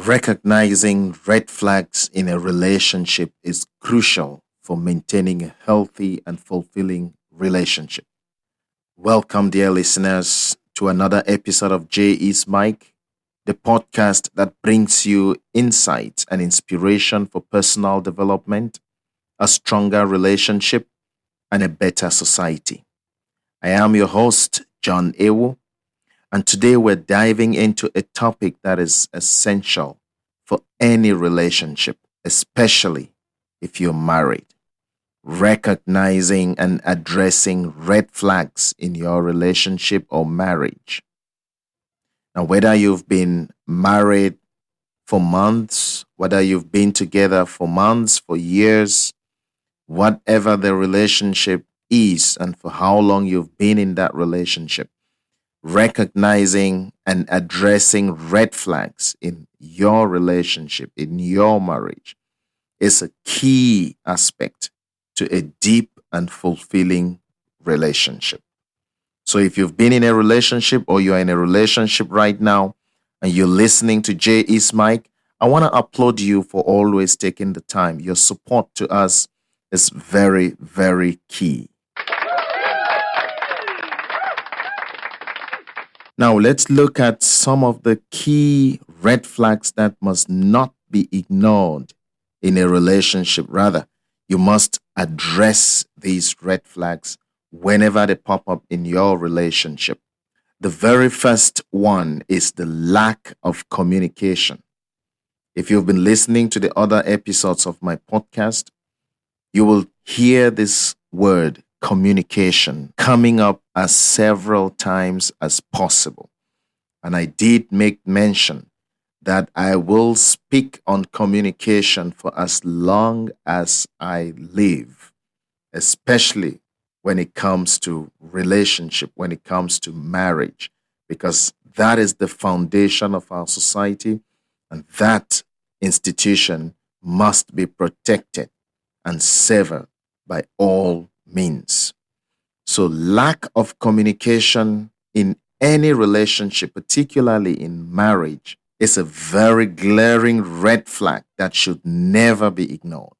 Recognizing red flags in a relationship is crucial for maintaining a healthy and fulfilling relationship. Welcome, dear listeners, to another episode of J is Mike, the podcast that brings you insights and inspiration for personal development, a stronger relationship, and a better society. I am your host, John Ewu, and today we're diving into a topic that is essential for any relationship, especially if you're married. Recognizing and addressing red flags in your relationship or marriage. Now, whether you've been married for months, whether you've been together for months, for years, whatever the relationship is, and for how long you've been in that relationship, recognizing and addressing red flags in your relationship, in your marriage, is a key aspect to a deep and fulfilling relationship. So if you've been in a relationship or you're in a relationship right now and you're listening to J is Mike, I want to applaud you for always taking the time. Your support to us is very, very key. Now, let's look at some of the key red flags that must not be ignored in a relationship. Rather, you must address these red flags whenever they pop up in your relationship. The very first one is the lack of communication. If you've been listening to the other episodes of my podcast, you will hear this word communication coming up as several times as possible. And I did make mention that I will speak on communication for as long as I live, especially when it comes to relationship, when it comes to marriage, because that is the foundation of our society, and that institution must be protected and severed by all means. So, lack of communication in any relationship, particularly in marriage, is a very glaring red flag that should never be ignored.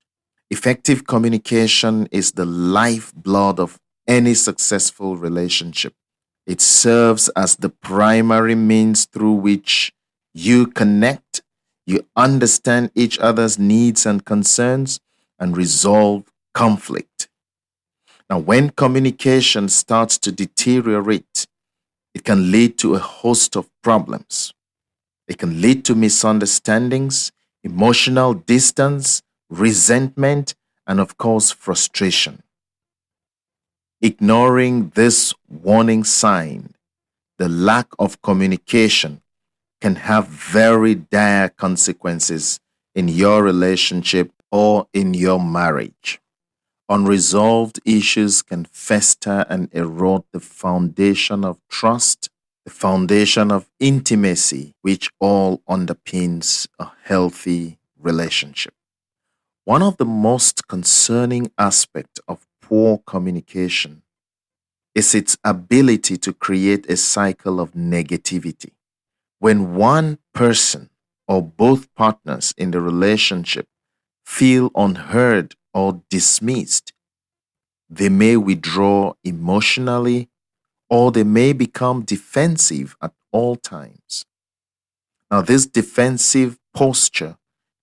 Effective communication is the lifeblood of any successful relationship. It serves as the primary means through which you connect, you understand each other's needs and concerns, and resolve conflict. Now, when communication starts to deteriorate, it can lead to a host of problems. It can lead to misunderstandings, emotional distance, resentment, and of course, frustration. Ignoring this warning sign, the lack of communication, can have very dire consequences in your relationship or in your marriage. Unresolved issues can fester and erode the foundation of trust, the foundation of intimacy, which all underpins a healthy relationship. One of the most concerning aspects of poor communication is its ability to create a cycle of negativity. When one person or both partners in the relationship feel unheard or dismissed, they may withdraw emotionally or they may become defensive at all times. Now, this defensive posture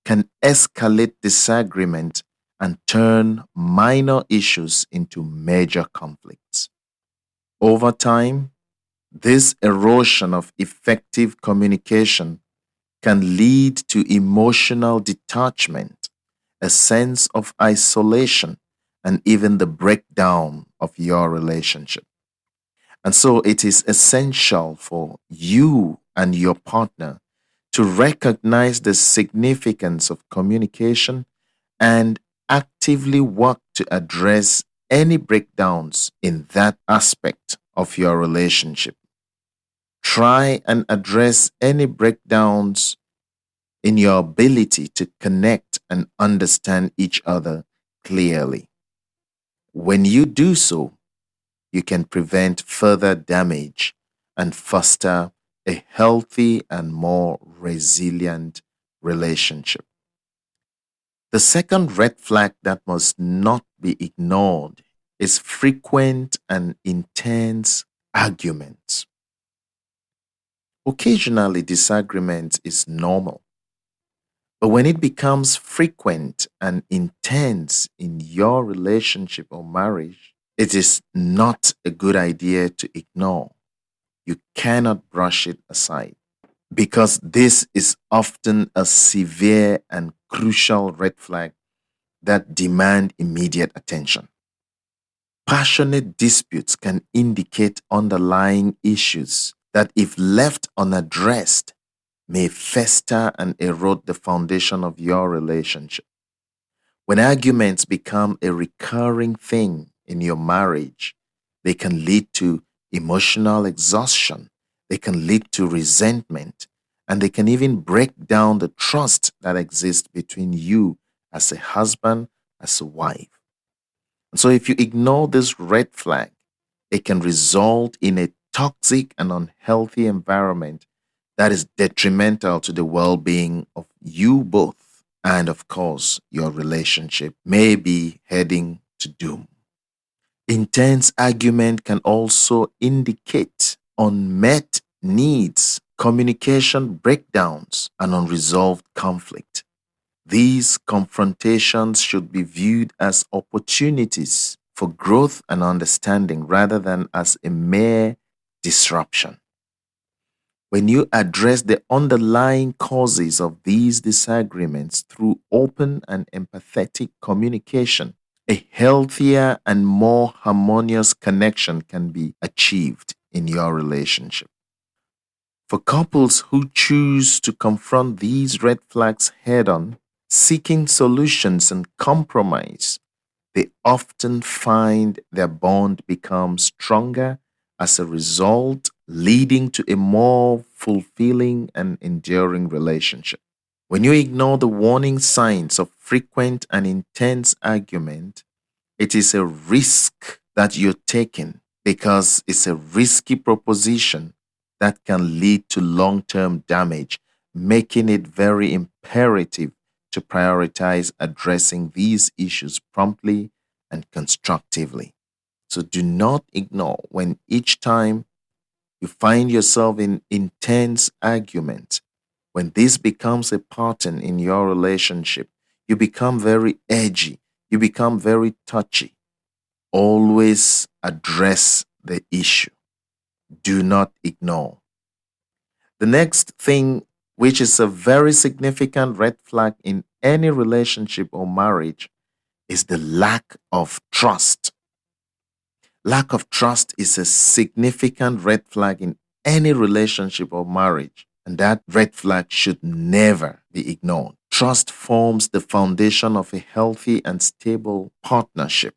can escalate disagreement and turn minor issues into major conflicts. Over time, this erosion of effective communication can lead to emotional detachment, a sense of isolation, and even the breakdown of your relationship. And so it is essential for you and your partner to recognize the significance of communication and actively work to address any breakdowns in that aspect of your relationship. Try and address any breakdowns in your ability to connect and understand each other clearly. When you do so, you can prevent further damage and foster a healthy and more resilient relationship. The second red flag that must not be ignored is frequent and intense arguments. Occasionally, disagreement is normal, but when it becomes frequent and intense in your relationship or marriage, it is not a good idea to ignore. You cannot brush it aside because this is often a severe and crucial red flag that demand immediate attention. Passionate disputes can indicate underlying issues that, if left unaddressed, may fester and erode the foundation of your relationship. When arguments become a recurring thing in your marriage, they can lead to emotional exhaustion, they can lead to resentment, and they can even break down the trust that exists between you as a husband, as a wife. And so, if you ignore this red flag, it can result in a toxic and unhealthy environment that is detrimental to the well being of you both. And of course, your relationship may be heading to doom. Intense argument can also indicate unmet needs, communication breakdowns, and unresolved conflict. These confrontations should be viewed as opportunities for growth and understanding rather than as a mere disruption. When you address the underlying causes of these disagreements through open and empathetic communication, a healthier and more harmonious connection can be achieved in your relationship. For couples who choose to confront these red flags head on, seeking solutions and compromise, they often find their bond becomes stronger as a result, leading to a more fulfilling and enduring relationship. When you ignore the warning signs of frequent and intense argument, it is a risk that you're taking because it's a risky proposition that can lead to long term damage, making it very imperative to prioritize addressing these issues promptly and constructively. So do not ignore when each time you find yourself in intense argument, when this becomes a pattern in your relationship, you become very edgy, you become very touchy. Always address the issue. Do not ignore. The next thing, which is a very significant red flag in any relationship or marriage, is the lack of trust. Lack of trust is a significant red flag in any relationship or marriage, and that red flag should never be ignored. Trust forms the foundation of a healthy and stable partnership.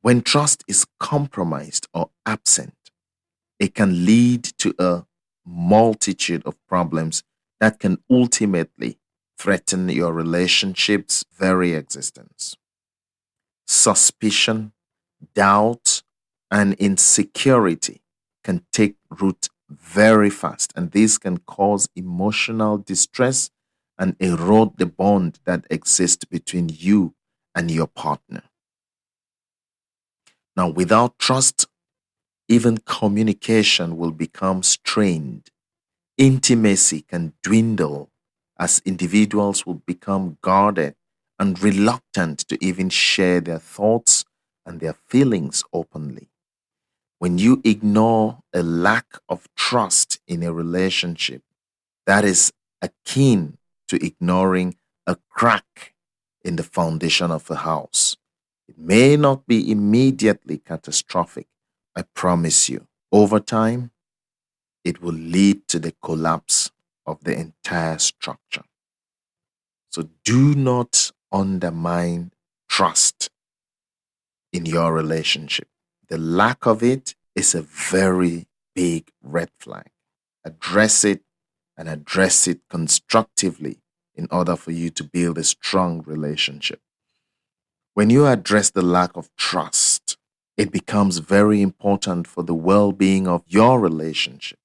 When trust is compromised or absent, it can lead to a multitude of problems that can ultimately threaten your relationship's very existence. Suspicion, doubt, and insecurity can take root very fast, and this can cause emotional distress and erode the bond that exists between you and your partner. Now, without trust, even communication will become strained. Intimacy can dwindle as individuals will become guarded and reluctant to even share their thoughts and their feelings openly. When you ignore a lack of trust in a relationship, that is akin to ignoring a crack in the foundation of a house. It may not be immediately catastrophic, I promise you. Over time, it will lead to the collapse of the entire structure. So do not undermine trust in your relationship. The lack of it is a very big red flag. Address it and address it constructively in order for you to build a strong relationship. When you address the lack of trust, it becomes very important for the well being of your relationship.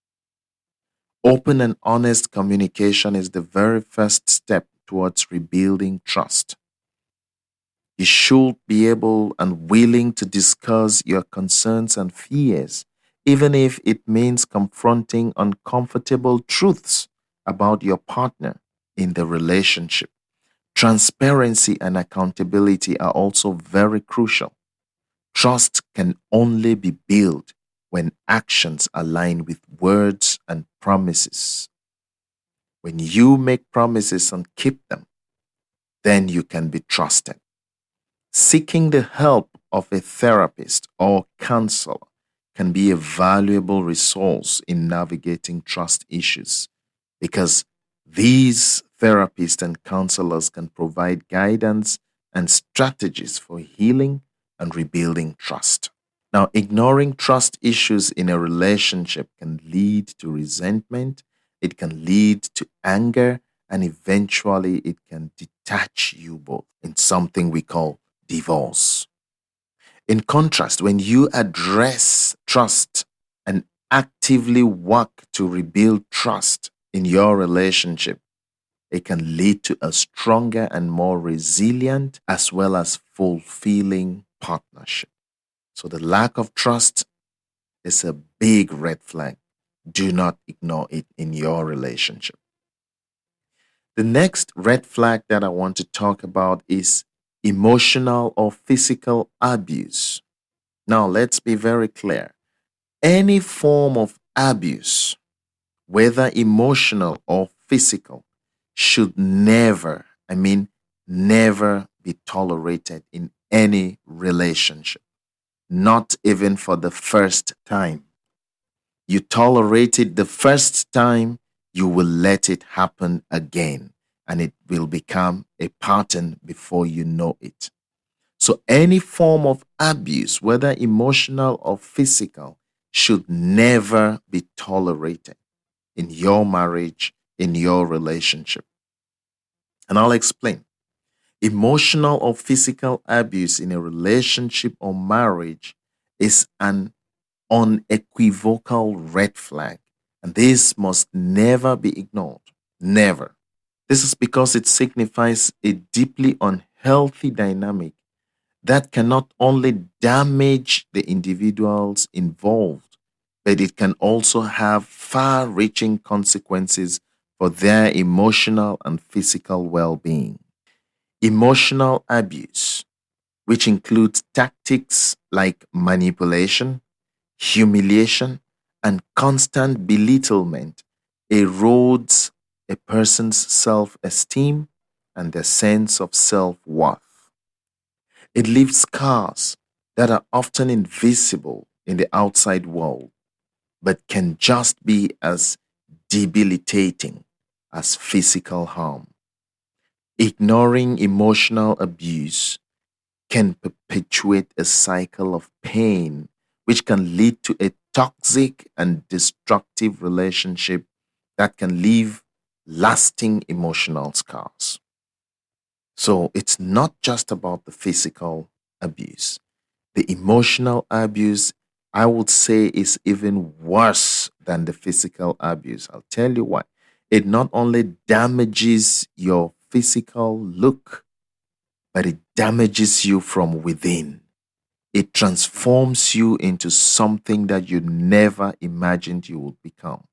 Open and honest communication is the very first step towards rebuilding trust. You should be able and willing to discuss your concerns and fears, even if it means confronting uncomfortable truths about your partner in the relationship. Transparency and accountability are also very crucial. Trust can only be built when actions align with words and promises. When you make promises and keep them, then you can be trusted. Seeking the help of a therapist or counselor can be a valuable resource in navigating trust issues because these therapists and counselors can provide guidance and strategies for healing and rebuilding trust. Now, ignoring trust issues in a relationship can lead to resentment, it can lead to anger, and eventually it can detach you both in something we call divorce. In contrast, when you address trust and actively work to rebuild trust in your relationship, it can lead to a stronger and more resilient as well as fulfilling partnership. So the lack of trust is a big red flag. Do not ignore it in your relationship. The next red flag that I want to talk about is emotional or physical abuse. Now, let's be very clear. Any form of abuse, whether emotional or physical, should never, never be tolerated in any relationship, not even for the first time. You tolerate it the first time, you will let it happen again, and it will become a pattern before you know it. So, any form of abuse, whether emotional or physical, should never be tolerated in your marriage, in your relationship. And I'll explain. Emotional or physical abuse in a relationship or marriage is an unequivocal red flag. And this must never be ignored. Never. This is because it signifies a deeply unhealthy dynamic that can not only damage the individuals involved, but it can also have far reaching consequences for their emotional and physical well being. Emotional abuse, which includes tactics like manipulation, humiliation, and constant belittlement, erodes a person's self esteem and their sense of self worth. It leaves scars that are often invisible in the outside world, but can just be as debilitating as physical harm. Ignoring emotional abuse can perpetuate a cycle of pain, which can lead to a toxic and destructive relationship that can leave lasting emotional scars. So it's not just about the physical abuse. The emotional abuse, I would say, is even worse than the physical abuse. I'll tell you why. It not only damages your physical look, but it damages you from within. It transforms you into something that you never imagined you would become.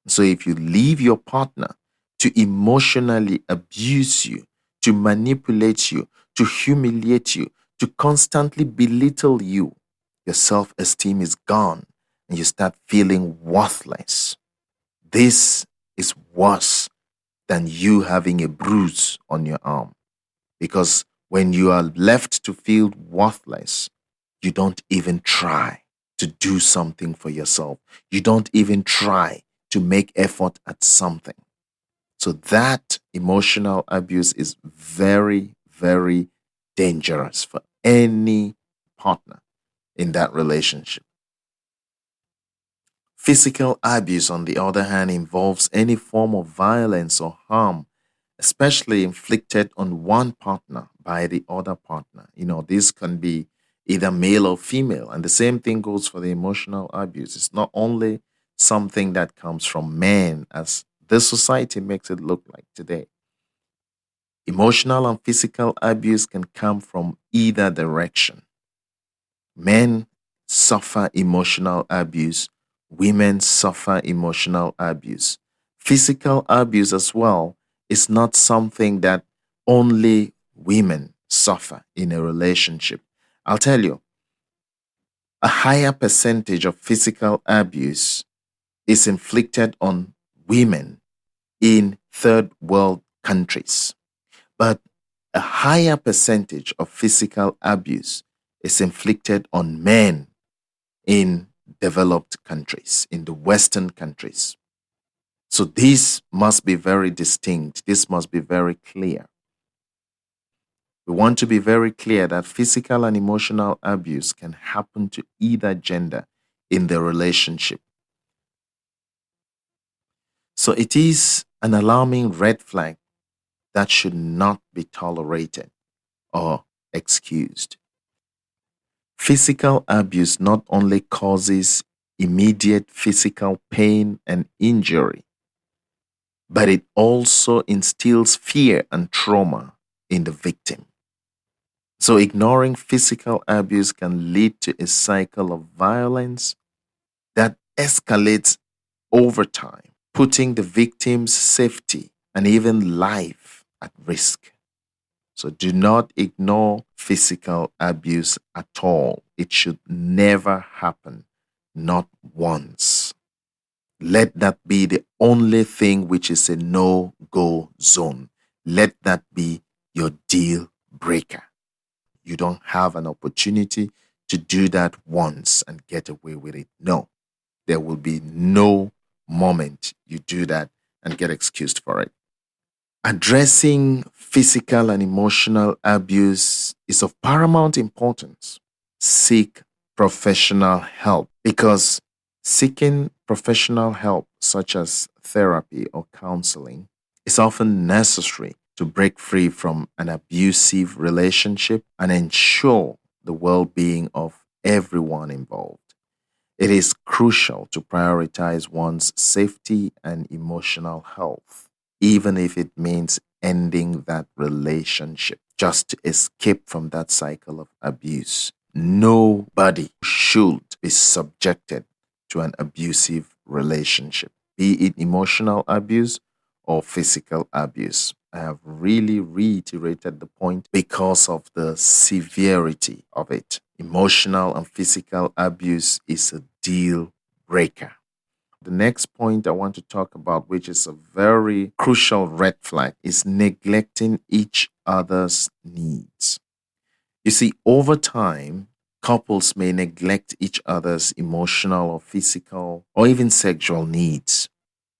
So if you leave your partner to emotionally abuse you, to manipulate you, to humiliate you, to constantly belittle you, your self esteem is gone and you start feeling worthless. This is worse than you having a bruise on your arm. Because when you are left to feel worthless, you don't even try to do something for yourself. You don't even try to make effort at something. So that emotional abuse is very, very dangerous for any partner in that relationship. Physical abuse, on the other hand, involves any form of violence or harm, especially inflicted on one partner by the other partner. This can be either male or female. And the same thing goes for the emotional abuse. It's not only something that comes from men as this society makes it look like today. Emotional and physical abuse can come from either direction. Men suffer emotional abuse, women suffer emotional abuse. Physical abuse as well is not something that only women suffer in a relationship. I'll tell you, a higher percentage of physical abuse is inflicted on women in third world countries, but a higher percentage of physical abuse is inflicted on men in developed countries, in the Western countries. So this must be very distinct. This must be very clear. We want to be very clear that physical and emotional abuse can happen to either gender in the relationship. So it is an alarming red flag that should not be tolerated or excused. Physical abuse not only causes immediate physical pain and injury, but it also instills fear and trauma in the victim. So, ignoring physical abuse can lead to a cycle of violence that escalates over time, putting the victim's safety and even life at risk. So, do not ignore physical abuse at all. It should never happen, not once. Let that be the only thing which is a no go zone. Let that be your deal breaker. You don't have an opportunity to do that once and get away with it. No, there will be no moment you do that and get excused for it. Addressing physical and emotional abuse is of paramount importance. Seek professional help because seeking professional help, such as therapy or counseling, is often necessary to break free from an abusive relationship and ensure the well being of everyone involved. It is crucial to prioritize one's safety and emotional health, even if it means ending that relationship just to escape from that cycle of abuse. Nobody should be subjected to an abusive relationship, be it emotional abuse or physical abuse. I have really reiterated the point because of the severity of it. Emotional and physical abuse is a deal breaker. The next point I want to talk about, which is a very crucial red flag, is neglecting each other's needs. You see, over time, couples may neglect each other's emotional or physical or even sexual needs.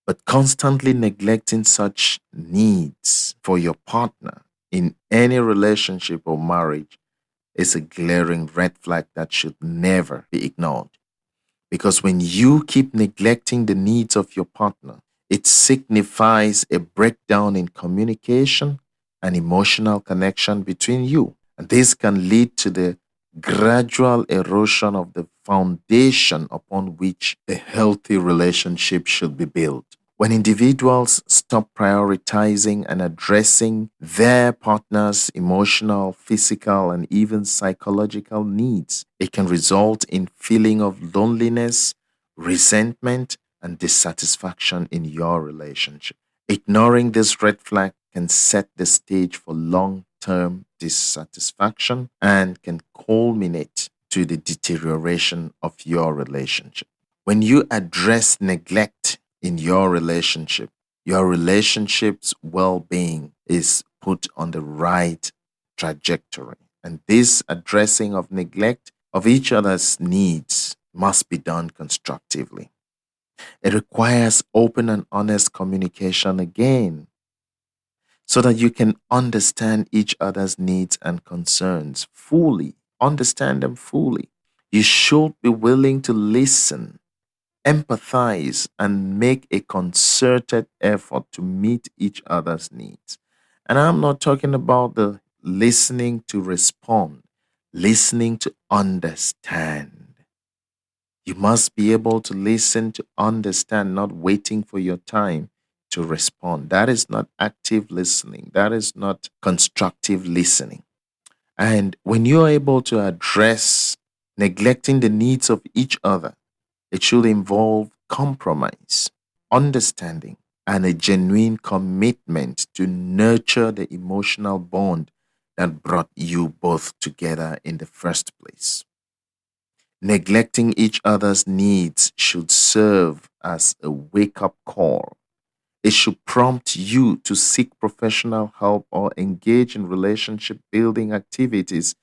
But constantly neglecting such needs for your partner in any relationship or marriage is a glaring red flag that should never be ignored. Because when you keep neglecting the needs of your partner, it signifies a breakdown in communication and emotional connection between you. And this can lead to the gradual erosion of the foundation upon which a healthy relationship should be built. When individuals stop prioritizing and addressing their partner's emotional, physical, and even psychological needs, it can result in feeling of loneliness, resentment, and dissatisfaction in your relationship. Ignoring this red flag can set the stage for long-term dissatisfaction and can culminate to the deterioration of your relationship. When you address neglect in your relationship's well being is put on the right trajectory. And this addressing of neglect of each other's needs must be done constructively. It requires open and honest communication again so that you can understand each other's needs and concerns fully. Understand them fully. You should be willing to listen, empathize, and make a concerted effort to meet each other's needs. And I'm not talking about the listening to respond, listening to understand. You must be able to listen to understand, not waiting for your time to respond. That is not active listening. That is not constructive listening. And when you're able to address neglecting the needs of each other, it should involve compromise, understanding, and a genuine commitment to nurture the emotional bond that brought you both together in the first place. Neglecting each other's needs should serve as a wake up call. It should prompt you to seek professional help or engage in relationship building activities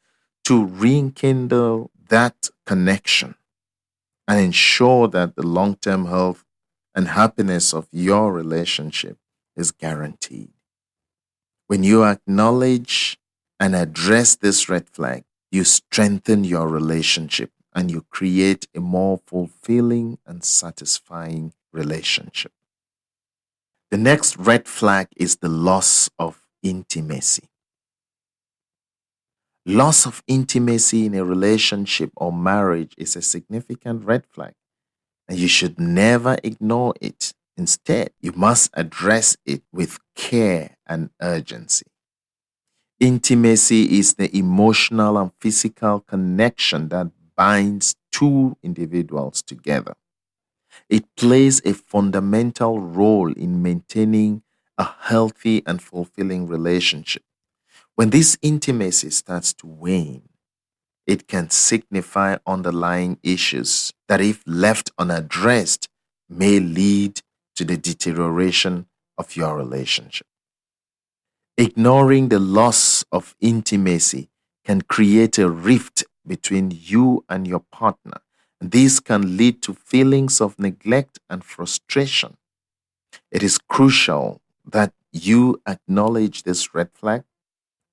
to rekindle that connection and ensure that the long term health and happiness of your relationship is guaranteed. When you acknowledge and address this red flag, you strengthen your relationship and you create a more fulfilling and satisfying relationship. The next red flag is the loss of intimacy. Loss of intimacy in a relationship or marriage is a significant red flag, and you should never ignore it. Instead, you must address it with care and urgency. Intimacy is the emotional and physical connection that binds two individuals together. It plays a fundamental role in maintaining a healthy and fulfilling relationship. When this intimacy starts to wane, it can signify underlying issues that, if left unaddressed, may lead to the deterioration of your relationship. Ignoring the loss of intimacy can create a rift between you and your partner. This can lead to feelings of neglect and frustration. It is crucial that you acknowledge this red flag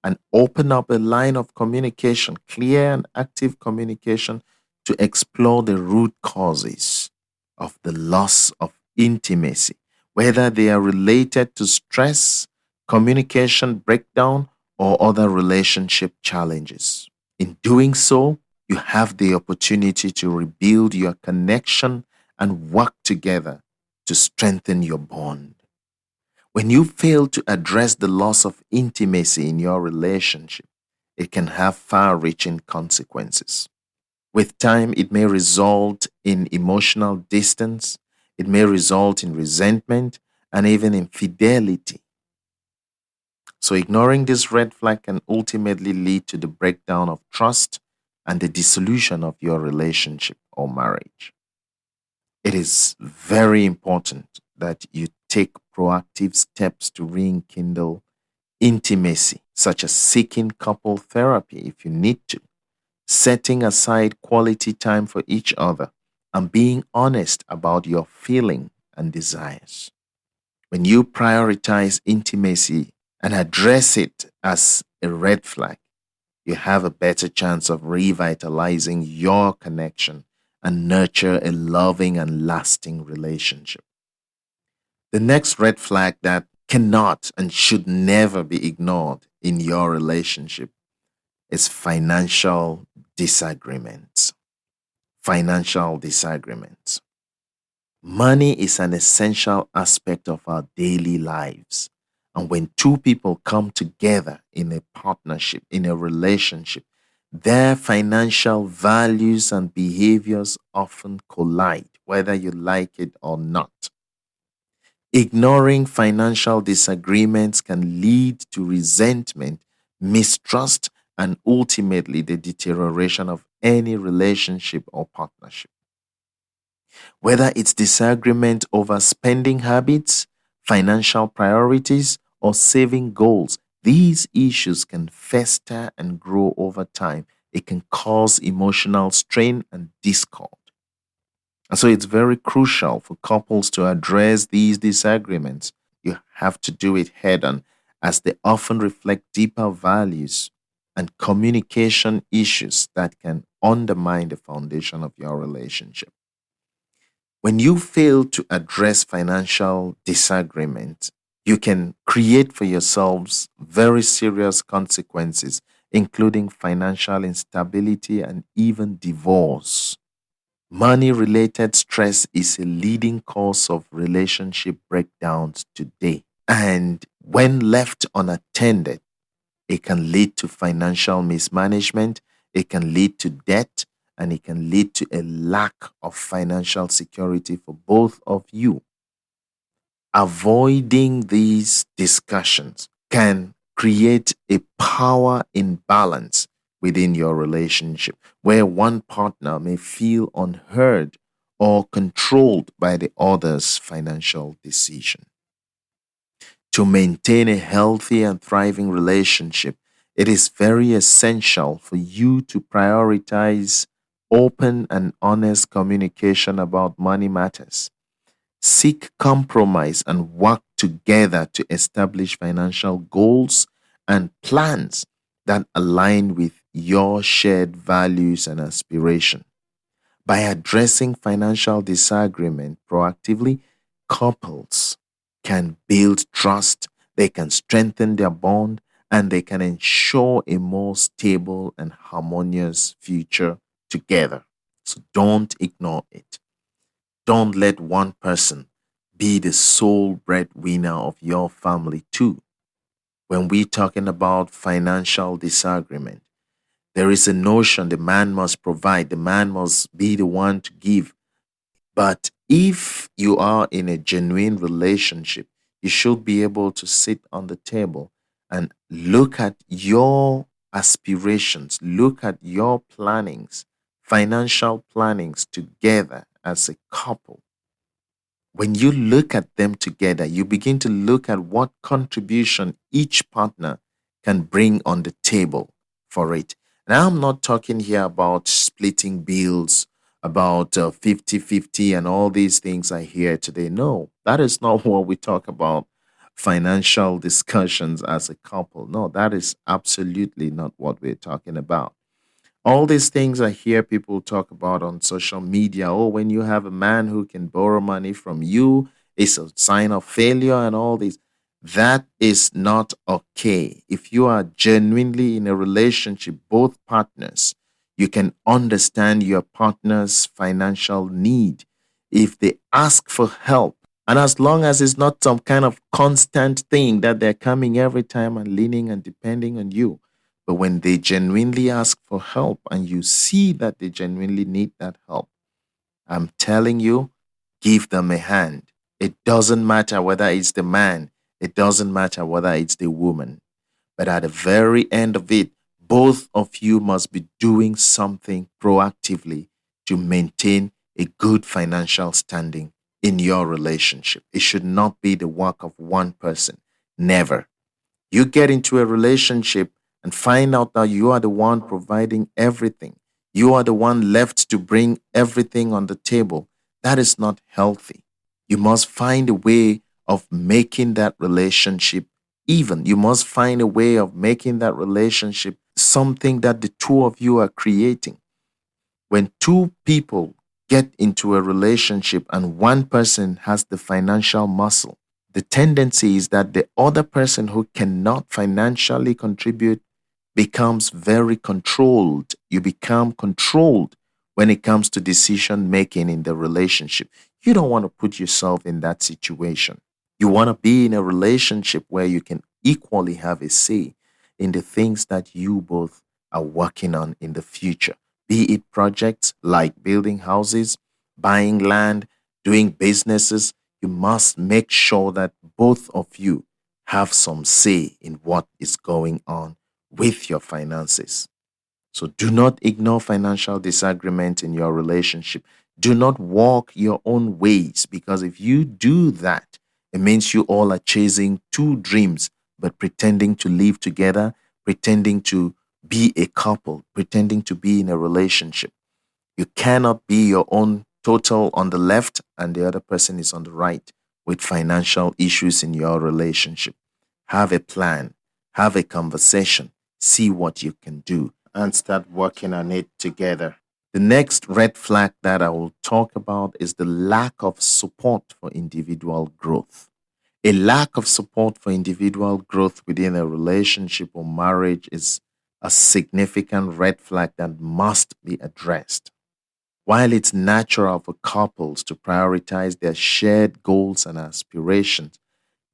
and open up a line of communication, clear and active communication, to explore the root causes of the loss of intimacy, whether they are related to stress, communication breakdown, or other relationship challenges. In doing so, you have the opportunity to rebuild your connection and work together to strengthen your bond. When you fail to address the loss of intimacy in your relationship, it can have far reaching consequences. With time, it may result in emotional distance, it may result in resentment, and even infidelity. So, ignoring this red flag can ultimately lead to the breakdown of trust and the dissolution of your relationship or marriage. It is very important that you take proactive steps to rekindle intimacy, such as seeking couple therapy if you need to, setting aside quality time for each other, and being honest about your feeling and desires. When you prioritize intimacy and address it as a red flag, you have a better chance of revitalizing your connection and nurture a loving and lasting relationship. The next red flag that cannot and should never be ignored in your relationship is financial disagreements. Financial disagreements. Money is an essential aspect of our daily lives. And when two people come together in a partnership, in a relationship, their financial values and behaviors often collide, whether you like it or not. Ignoring financial disagreements can lead to resentment, mistrust, and ultimately the deterioration of any relationship or partnership. Whether it's disagreement over spending habits, financial priorities, or saving goals, these issues can fester and grow over time. It can cause emotional strain and discord. And so it's very crucial for couples to address these disagreements. You have to do it head on, as they often reflect deeper values and communication issues that can undermine the foundation of your relationship. When you fail to address financial disagreement, you can create for yourselves very serious consequences, including financial instability and even divorce. Money related stress is a leading cause of relationship breakdowns today. And when left unattended, it can lead to financial mismanagement, it can lead to debt, and it can lead to a lack of financial security for both of you. Avoiding these discussions can create a power imbalance within your relationship where one partner may feel unheard or controlled by the other's financial decision. To maintain a healthy and thriving relationship, it is very essential for you to prioritize open and honest communication about money matters. Seek compromise and work together to establish financial goals and plans that align with your shared values and aspiration. By addressing financial disagreement proactively, couples can build trust, they can strengthen their bond, and they can ensure a more stable and harmonious future together. So don't ignore it. Don't let one person be the sole breadwinner of your family, too. When we're talking about financial disagreement, there is a notion the man must provide, the man must be the one to give. But if you are in a genuine relationship, you should be able to sit on the table and look at your aspirations, look at your plannings, financial plannings together as a couple. When you look at them together, you begin to look at what contribution each partner can bring on the table for it. Now, I'm not talking here about splitting bills, about 50 and all these things I hear today. No, that is not what we talk about. Financial discussions as a couple. No, that is absolutely not what we're talking about. All these things I hear people talk about on social media. Oh, when you have a man who can borrow money from you, it's a sign of failure and all this. That is not okay. If you are genuinely in a relationship, both partners, you can understand your partner's financial need. If they ask for help, and as long as it's not some kind of constant thing that they're coming every time and leaning and depending on you, but when they genuinely ask for help and you see that they genuinely need that help, I'm telling you, give them a hand. It doesn't matter whether it's the man, it doesn't matter whether it's the woman. But at the very end of it, both of you must be doing something proactively to maintain a good financial standing in your relationship. It should not be the work of one person. Never. You get into a relationship and find out that you are the one providing everything. You are the one left to bring everything on the table. That is not healthy. You must find a way of making that relationship even. You must find a way of making that relationship something that the two of you are creating. When two people get into a relationship and one person has the financial muscle, the tendency is that the other person who cannot financially contribute becomes very controlled. You become controlled when it comes to decision making in the relationship. You don't want to put yourself in that situation. You want to be in a relationship where you can equally have a say in the things that you both are working on in the future, be it projects like building houses, buying land, doing businesses. You must make sure that both of you have some say in what is going on with your finances. So do not ignore financial disagreement in your relationship. Do not walk your own ways, because if you do that, it means you all are chasing two dreams, but pretending to live together, pretending to be a couple, pretending to be in a relationship. You cannot be your own total on the left and the other person is on the right with financial issues in your relationship. Have a plan, have a conversation, see what you can do, and start working on it together. The next red flag that I will talk about is the lack of support for individual growth. A lack of support for individual growth within a relationship or marriage is a significant red flag that must be addressed. While it's natural for couples to prioritize their shared goals and aspirations,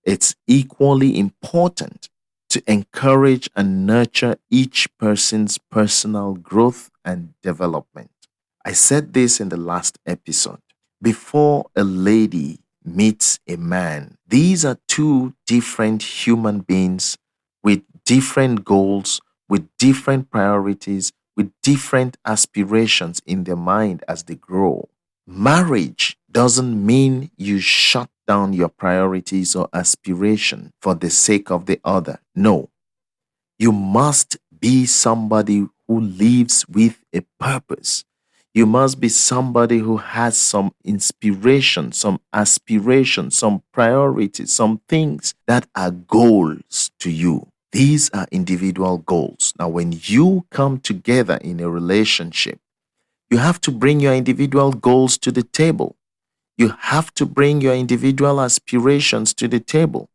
it's equally important to encourage and nurture each person's personal growth and development. I said this in the last episode. Before a lady meets a man, these are two different human beings with different goals, with different priorities, with different aspirations in their mind as they grow. Marriage doesn't mean you shut down your priorities or aspiration for the sake of the other. No, you must be somebody who lives with a purpose. You must be somebody who has some inspiration, some aspiration, some priorities, some things that are goals to you. These are individual goals. Now, when you come together in a relationship, you have to bring your individual goals to the table. You have to bring your individual aspirations to the table.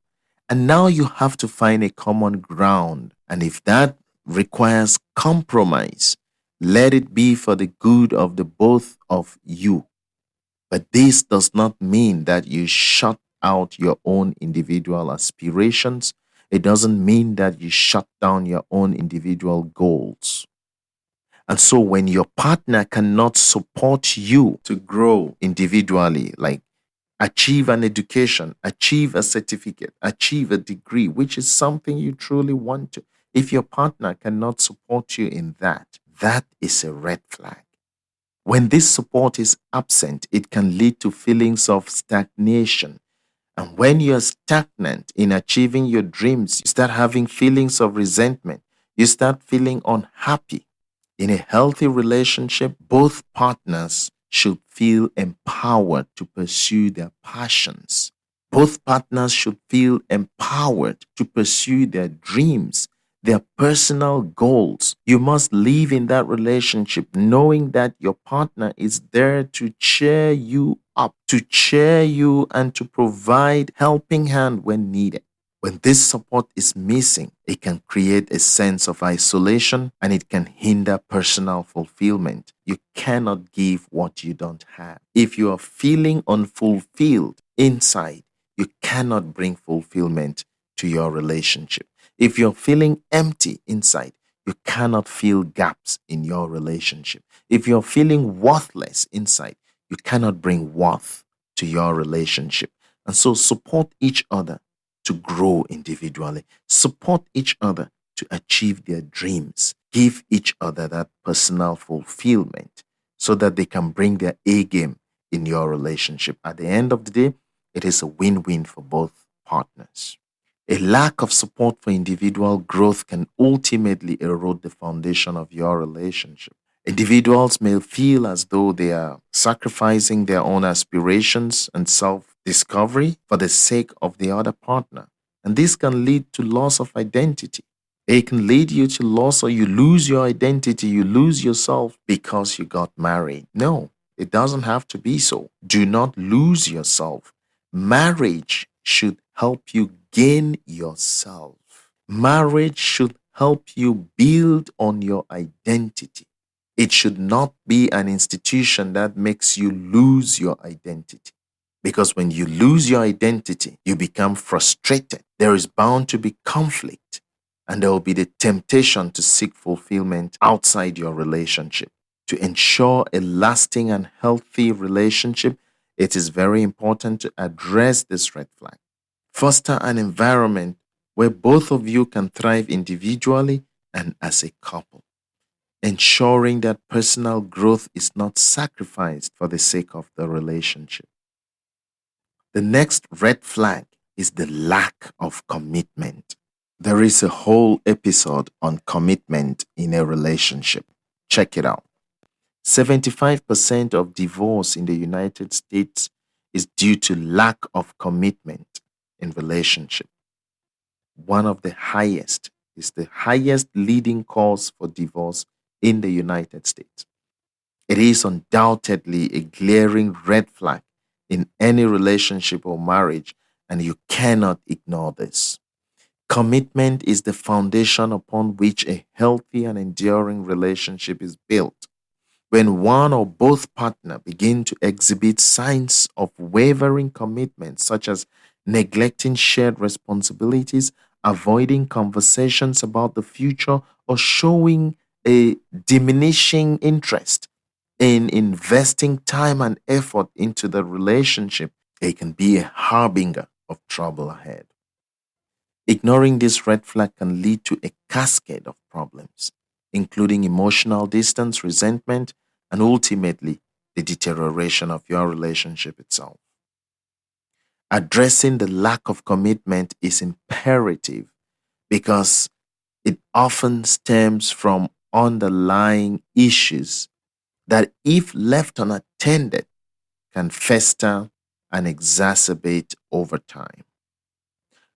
And now you have to find a common ground. And if that requires compromise, let it be for the good of the both of you. But this does not mean that you shut out your own individual aspirations. It doesn't mean that you shut down your own individual goals. And so when your partner cannot support you to grow individually, like achieve an education, achieve a certificate, achieve a degree, which is something you truly want to, if your partner cannot support you in that, that is a red flag. When this support is absent, it can lead to feelings of stagnation. And when you're stagnant in achieving your dreams, you start having feelings of resentment. You start feeling unhappy. In a healthy relationship, both partners should feel empowered to pursue their passions. Both partners should feel empowered to pursue their dreams, their personal goals. You must live in that relationship knowing that your partner is there to cheer you up, to cheer you and to provide helping hand when needed. When this support is missing, it can create a sense of isolation and it can hinder personal fulfillment. You cannot give what you don't have. If you are feeling unfulfilled inside, you cannot bring fulfillment to your relationship. If you're feeling empty inside, you cannot fill gaps in your relationship. If you're feeling worthless inside, you cannot bring worth to your relationship. And so support each other to grow individually. Support each other to achieve their dreams. Give each other that personal fulfillment so that they can bring their A game in your relationship. At the end of the day, it is a win-win for both partners. A lack of support for individual growth can ultimately erode the foundation of your relationship. Individuals may feel as though they are sacrificing their own aspirations and self discovery for the sake of the other partner. And this can lead to loss of identity. It can lead you to loss, or you lose your identity, you lose yourself because you got married. No, it doesn't have to be so. Do not lose yourself. Marriage should help you gain yourself. Marriage should help you build on your identity. It should not be an institution that makes you lose your identity. Because when you lose your identity, you become frustrated. There is bound to be conflict, and there will be the temptation to seek fulfillment outside your relationship. To ensure a lasting and healthy relationship, it is very important to address this red flag. Foster an environment where both of you can thrive individually and as a couple, ensuring that personal growth is not sacrificed for the sake of the relationship. The next red flag is the lack of commitment. There is a whole episode on commitment in a relationship. Check it out. 75% of divorce in the United States is due to lack of commitment in relationship. One of the highest is the highest leading cause for divorce in the United States. It is undoubtedly a glaring red flag in any relationship or marriage, and you cannot ignore this. Commitment is the foundation upon which a healthy and enduring relationship is built. When one or both partner begin to exhibit signs of wavering commitment, such as neglecting shared responsibilities, avoiding conversations about the future, or showing a diminishing interest in investing time and effort into the relationship, it can be a harbinger of trouble ahead. Ignoring this red flag can lead to a cascade of problems, including emotional distance, resentment, and ultimately the deterioration of your relationship itself. Addressing the lack of commitment is imperative because it often stems from underlying issues that, if left unattended, can fester and exacerbate over time.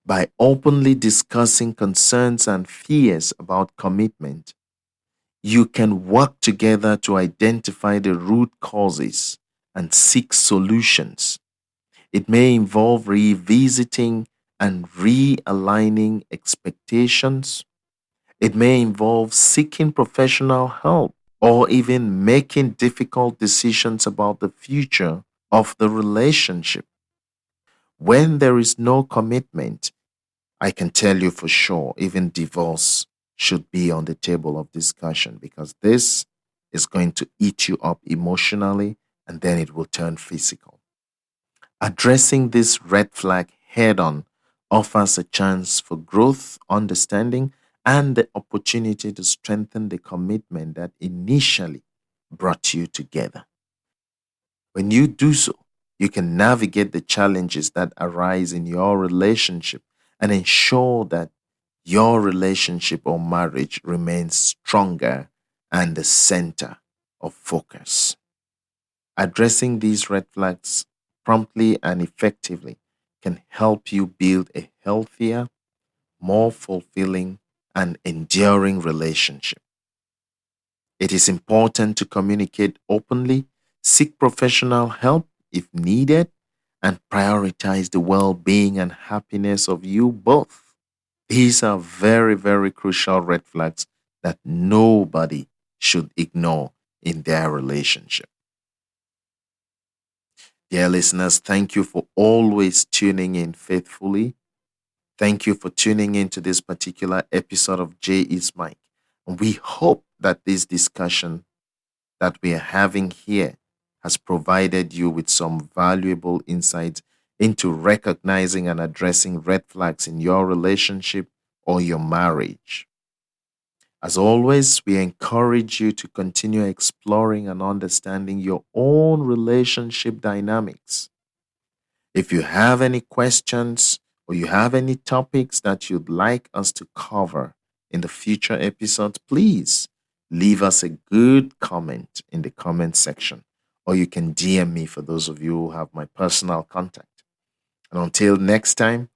By openly discussing concerns and fears about commitment, you can work together to identify the root causes and seek solutions. It may involve revisiting and realigning expectations. It may involve seeking professional help or even making difficult decisions about the future of the relationship. When there is no commitment, I can tell you for sure, even divorce should be on the table of discussion, because this is going to eat you up emotionally and then it will turn physical. Addressing this red flag head on offers a chance for growth, understanding, and the opportunity to strengthen the commitment that initially brought you together. When you do so, you can navigate the challenges that arise in your relationship and ensure that your relationship or marriage remains stronger and the center of focus. Addressing these red flags promptly and effectively can help you build a healthier, more fulfilling, and enduring relationship. It is important to communicate openly, seek professional help if needed, and prioritize the well being and happiness of you both. These are very, very crucial red flags that nobody should ignore in their relationship. Dear listeners, thank you for always tuning in faithfully. Thank you for tuning in to this particular episode of J is Mike. And we hope that this discussion that we are having here has provided you with some valuable insights into recognizing and addressing red flags in your relationship or your marriage. As always, we encourage you to continue exploring and understanding your own relationship dynamics. If you have any questions or you have any topics that you'd like us to cover in the future episodes, please leave us a good comment in the comment section, or you can DM me for those of you who have my personal contact. And until next time,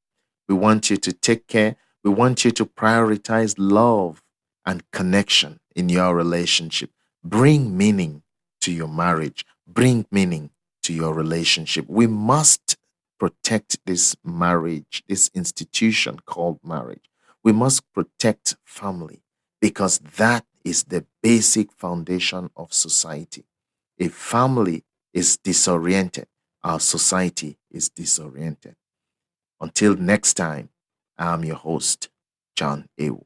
we want you to take care. We want you to prioritize love and connection in your relationship. Bring meaning to your marriage. Bring meaning to your relationship. We must protect this marriage, this institution called marriage. We must protect family because that is the basic foundation of society. If family is disoriented, our society is disoriented. Until next time, I'm your host, John Ewu.